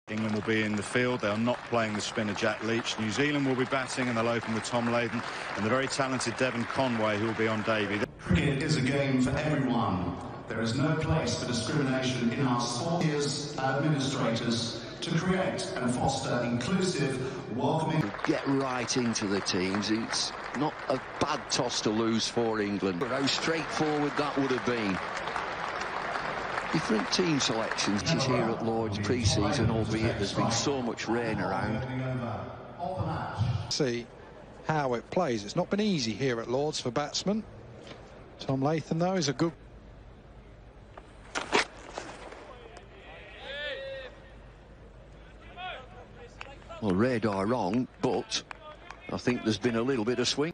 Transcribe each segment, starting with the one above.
England will be in the field. They're not playing the spinner Jack Leach. New Zealand will be batting, and they'll open with Tom Latham and the very talented Devon Conway, who will be on Davey. Cricket is a game for everyone. There is no place for discrimination in our sport. As administrators to create and foster inclusive, welcoming. Get right into the teams. It's not a bad toss to lose for England. But how straightforward that would have been. Different team selections here at Lord's pre-season, albeit there's been so much rain around. See how it plays. It's not been easy here at Lord's for batsmen. Tom Latham, though, is a good... Well, radar wrong, but I think there's been a little bit of swing.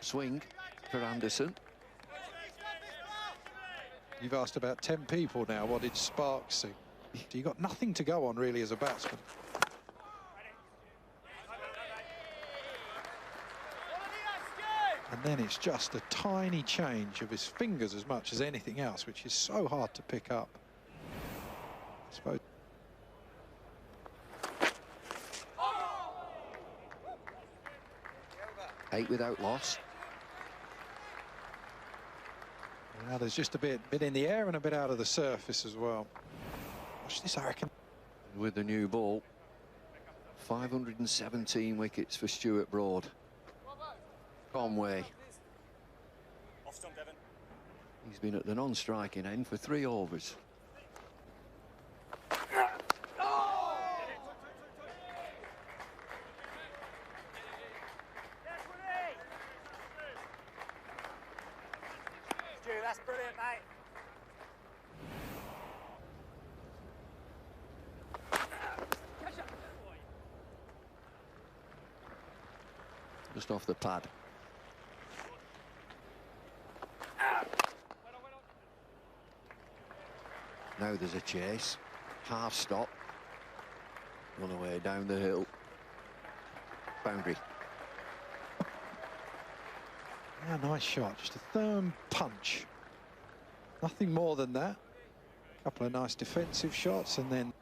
Swing for Anderson. You've asked about 10 people now. What did Sparks see? You got nothing to go on really as a batsman. And then it's just a tiny change of his fingers as much as anything else, which is so hard to pick up. I suppose. Eight without loss. Now there's just a bit in the air and a bit out of the surface as well. Watch this, I reckon. With the new ball, 517 wickets for Stuart Broad. Conway. He's been at the non-striking end for 3 overs. That's brilliant, mate. Just off the pad. Now there's a chase. Half stop. Run away down the hill. Boundary. Yeah, nice shot. Just a firm punch. Nothing more than that. A couple of nice defensive shots and then...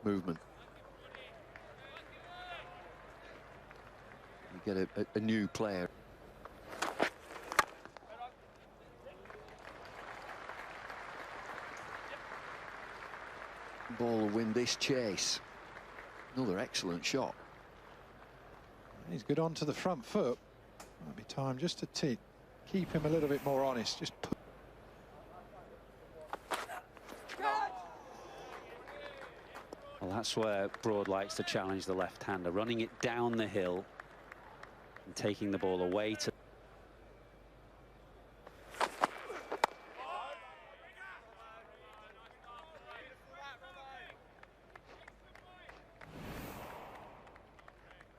Movement. You get a new player. Ball will win this chase. Another excellent shot. He's good onto the front foot. Might be time just to keep him a little bit more honest. Just put... Well, that's where Broad likes to challenge the left-hander, running it down the hill and taking the ball away to...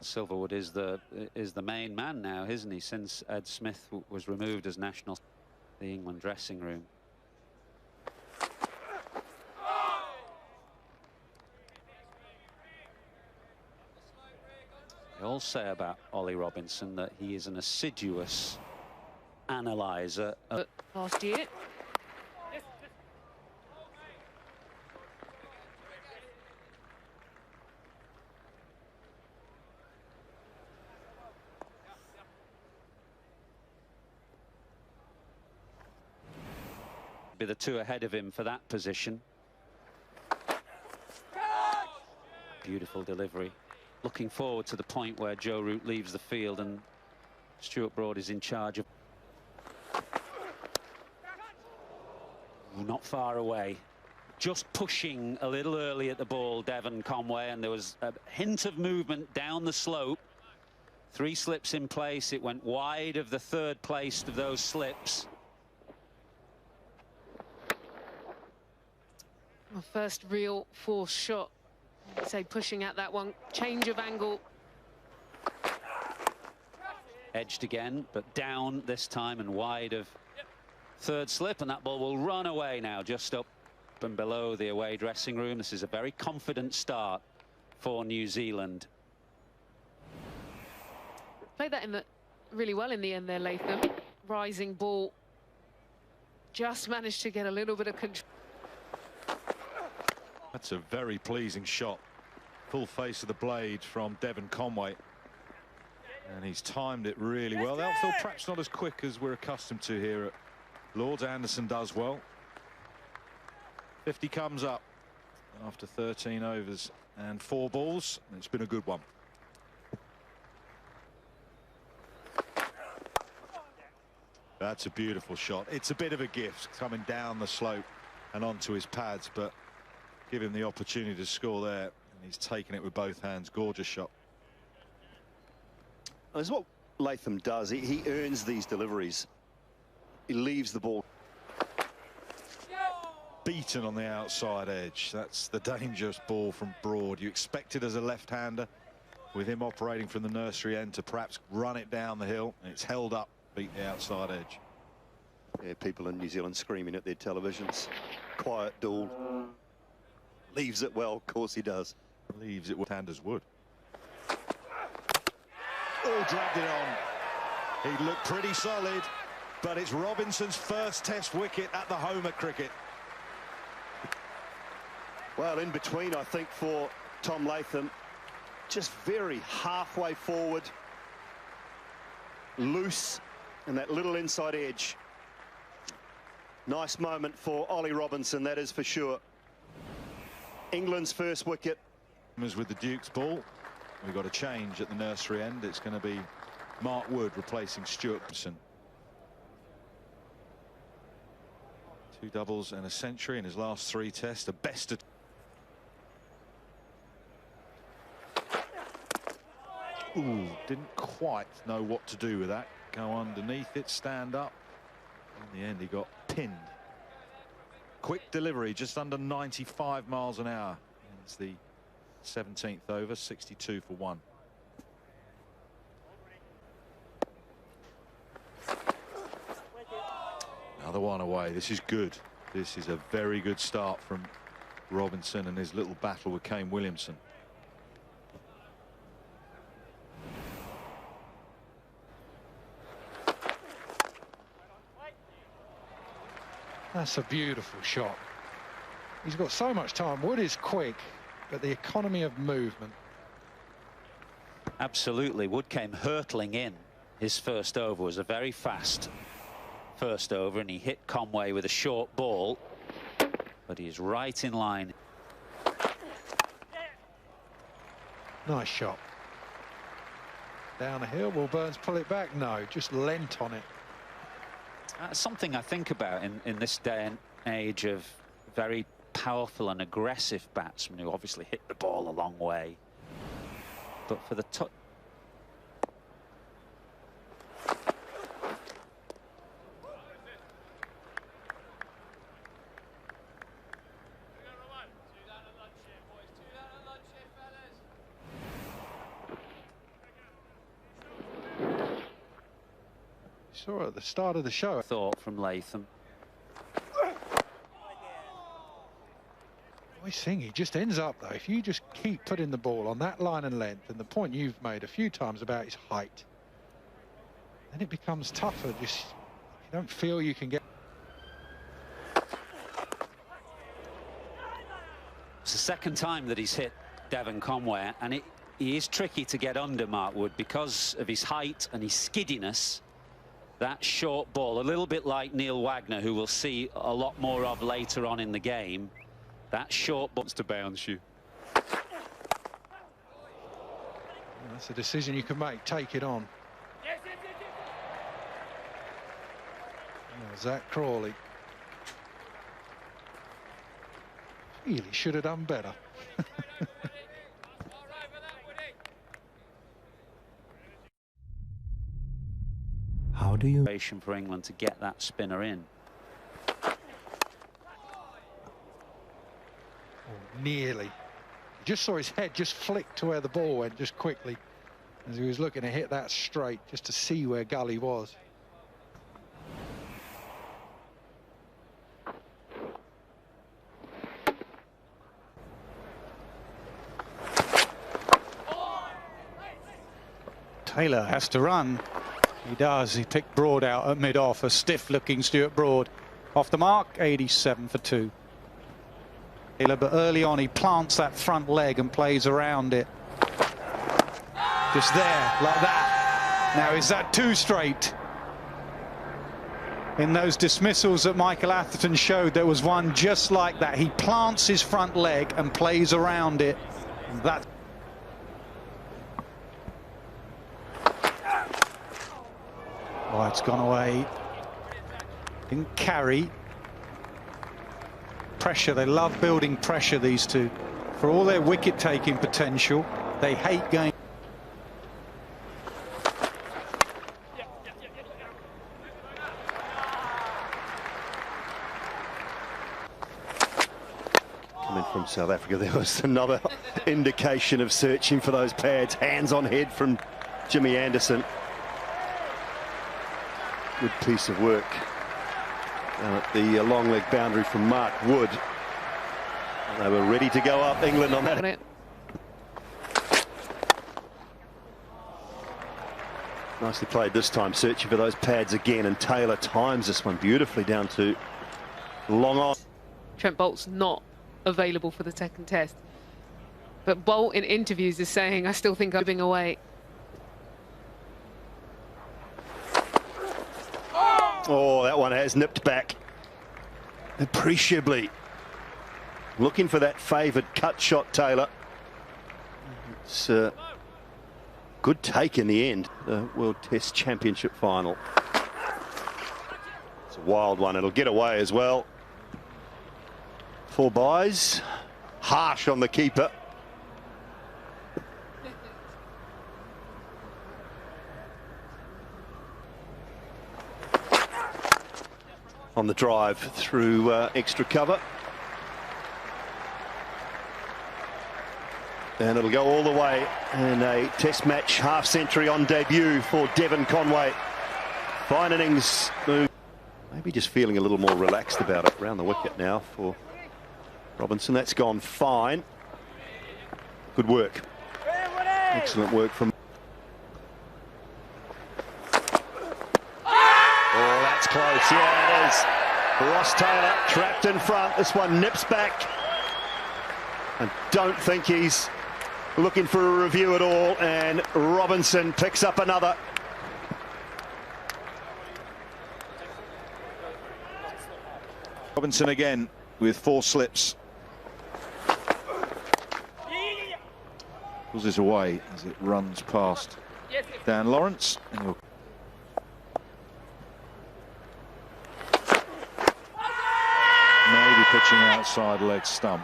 Silverwood is the main man now, isn't he, since Ed Smith was removed as national, the England dressing room. They all say about Ollie Robinson that he is an assiduous analyzer. Last year. Be the 2 ahead of him for that position. Beautiful delivery. Looking forward to the point where Joe Root leaves the field and Stuart Broad is in charge of... Not far away. Just pushing a little early at the ball, Devon Conway, and there was a hint of movement down the slope. 3 slips in place. It went wide of the 3rd place of those slips. Well, first real force shot. Say pushing at that one, change of angle. Edged again, but down this time and wide of 3rd slip, and that ball will run away now, just up and below the away dressing room. This is a very confident start for New Zealand. Played that really well in the end there, Latham. Rising ball. Just managed to get a little bit of control. That's a very pleasing shot. Full face of the blade from Devon Conway. And he's timed it really well. The outfield perhaps not as quick as we're accustomed to here at Lords. Anderson does well. 50 comes up after 13 overs and 4 balls. It's been a good one. That's a beautiful shot. It's a bit of a gift coming down the slope and onto his pads, but give him the opportunity to score there, and he's taken it with both hands. Gorgeous shot. That's what Latham does. He earns these deliveries. He leaves the ball. Beaten on the outside edge. That's the dangerous ball from Broad. You expect it as a left-hander, with him operating from the nursery end, to perhaps run it down the hill. And it's held up, beat the outside edge. Yeah, people in New Zealand screaming at their televisions. Quiet duel. Leaves it well, of course he does. Leaves it with handers would. Oh, dragged it on. He looked pretty solid, but it's Robinson's first Test wicket at the home at cricket. Well, in between, I think, for Tom Latham. Just very halfway forward. Loose, and that little inside edge. Nice moment for Ollie Robinson, that is for sure. England's first wicket. With the Duke's ball, we've got a change at the nursery end. It's going to be Mark Wood replacing Stuart Pearson. 2 doubles and a century in his last 3 tests. The best of... Ooh, didn't quite know what to do with that. Go underneath it, stand up. In the end, he got pinned. Quick delivery, just under 95 miles an hour. It's the 17th over, 62 for 1. Another one away. This is good. This is a very good start from Robinson and his little battle with Kane Williamson. That's a beautiful shot. He's got so much time. Wood is quick, but the economy of movement. Absolutely. Wood came hurtling in. His first over was a very fast first over, and he hit Conway with a short ball, but he's right in line. Nice shot. Down the hill. Will Burns pull it back? No, just leant on it. Something I think about in this day and age of very powerful and aggressive batsmen who obviously hit the ball a long way. But for the touch... Saw at the start of the show. Thought from Latham. I think he just ends up, though, if you just keep putting the ball on that line and length, and the point you've made a few times about his height, then it becomes tougher. Just you don't feel you can get. It's the second time that he's hit Devon Conway, and he is tricky to get under Mark Wood because of his height and his skiddiness. That short ball, a little bit like Neil Wagner, who we'll see a lot more of later on in the game. That short ball to bounce you. That's a decision you can make. Take it on. Zach Crawley. Really should have done better. How do you... For England to get that spinner in. Oh, nearly. You just saw his head just flick to where the ball went just quickly as he was looking to hit that straight just to see where Gully was. Taylor has to run. He does. He picked Broad out at mid-off. A stiff-looking Stuart Broad. Off the mark, 87 for 2. Taylor, but early on he plants that front leg and plays around it. Just there, like that. Now, is that 2 straight? In those dismissals that Michael Atherton showed, there was one just like that. He plants his front leg and plays around it. That. Oh, it's gone away. Didn't carry. Pressure, they love building pressure, these two. For all their wicket-taking potential, they hate going. Coming from South Africa, there was another indication of searching for those pads. Hands on head from Jimmy Anderson. Good piece of work down at the long leg boundary from Mark Wood. And they were ready to go up, England, on that. Nicely played this time, searching for those pads again, and Taylor times this one beautifully down to long on. Trent Boult's not available for the second test, but Boult in interviews is saying, I still think I'm moving away. Oh, that one has nipped back appreciably. Looking for that favoured cut shot, Taylor. It's a good take in the end, the World Test Championship final. It's a wild one. It'll get away as well. 4 byes. Harsh on the keeper. On the drive through extra cover. And it'll go all the way. And a test match half century on debut for Devon Conway. Fine innings move. Maybe just feeling a little more relaxed about it. Round the wicket now for Robinson. That's gone fine. Good work. Excellent work from... Oh, that's close. Yeah, it is. Ross Taylor trapped in front. This one nips back. I don't think he's looking for a review at all. And Robinson picks up another. Robinson again with 4 slips. Pulls this away as it runs past Dan Lawrence. And he'll... Maybe pitching outside leg stump.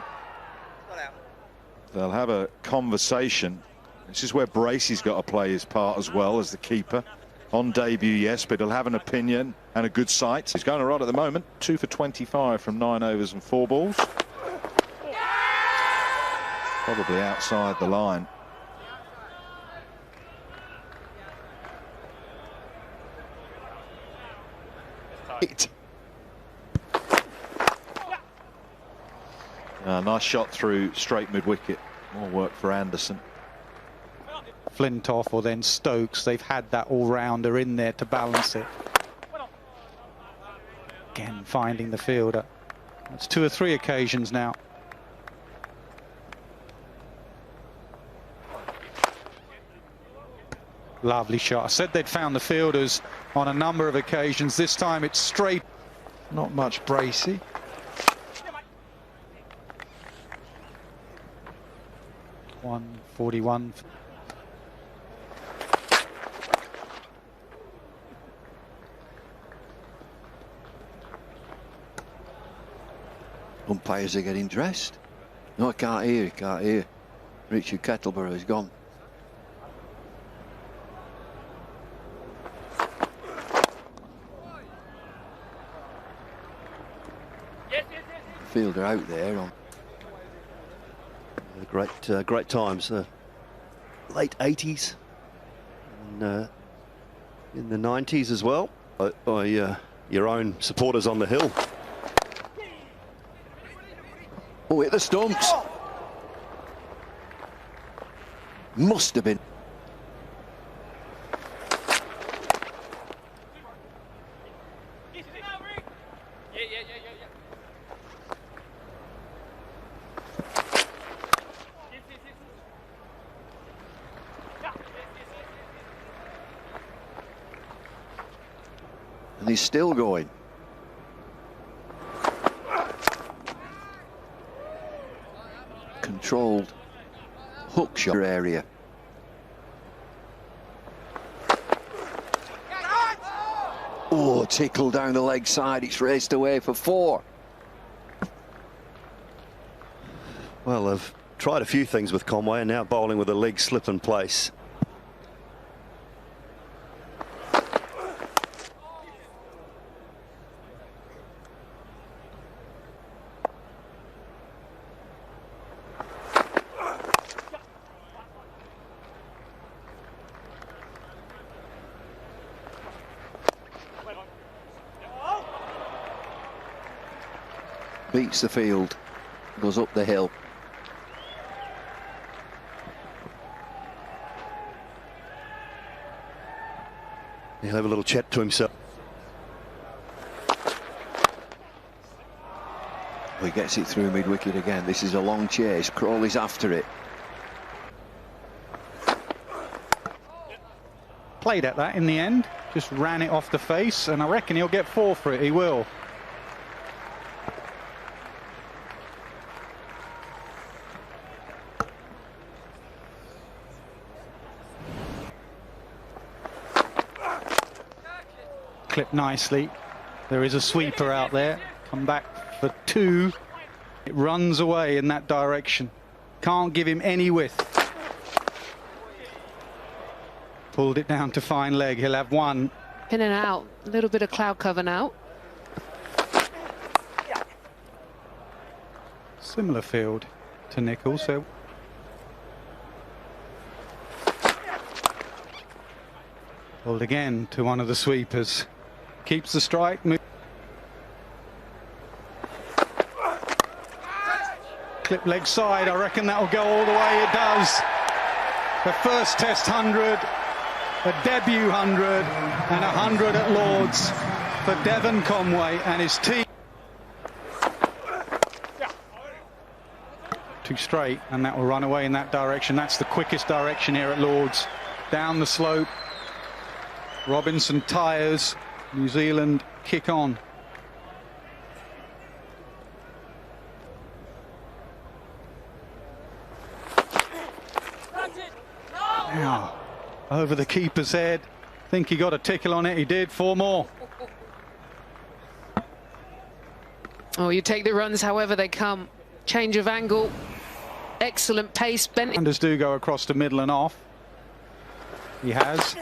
They'll have a conversation. This is where Bracey's got to play his part as well as the keeper. On debut, yes, but he'll have an opinion and a good sight. He's going all right at the moment. 2 for 25 from 9 overs and 4 balls. Probably outside the line. Nice shot through straight mid-wicket. More work for Anderson. Flintoff or then Stokes, they've had that all-rounder in there to balance it. Again, finding the fielder. That's 2 or 3 occasions now. Lovely shot. I said they'd found the fielders on a number of occasions. This time it's straight. Not much Bracey. .141. Umpires are getting dressed. No, I can't hear. Richard Kettleborough is gone. Fielder out there on. Great times. Late 80s. And, in the 90s as well. By your own supporters on the hill. Oh, hit the stumps. Must have been. And he's still going. Controlled hook shot area. Oh, tickle down the leg side. It's raced away for 4. Well, they've tried a few things with Conway and now bowling with a leg slip in place. Beats the field, goes up the hill. He'll have a little chat to himself. He gets it through mid-wicket again. This is a long chase. Crawley's after it. Played at that in the end, just ran it off the face, and I reckon he'll get 4 for it. He will. Clipped nicely. There is a sweeper out there. Come back for 2. It runs away in that direction. Can't give him any width. Pulled it down to fine leg. He'll have 1. In and out. A little bit of cloud cover now. Similar field to Nicholls, so pulled again to one of the sweepers. Keeps the strike. Clip leg side. I reckon that'll go all the way. It does. The first Test 100, a debut 100, and 100 at Lords for Devon Conway and his team. 2 straight, and that will run away in that direction. That's the quickest direction here at Lords. Down the slope. Robinson tires. New Zealand kick on. Now, over the keeper's head. Think he got a tickle on it. He did. 4 more. Oh, you take the runs however they come. Change of angle. Excellent pace. Anders do go across the middle and off. He has.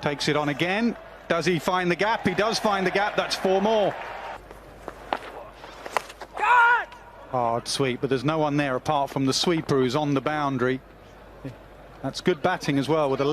Takes it on again. Does he find the gap? He does find the gap. That's 4 more. Hard sweep, but there's no one there apart from the sweeper who's on the boundary. That's good batting as well with a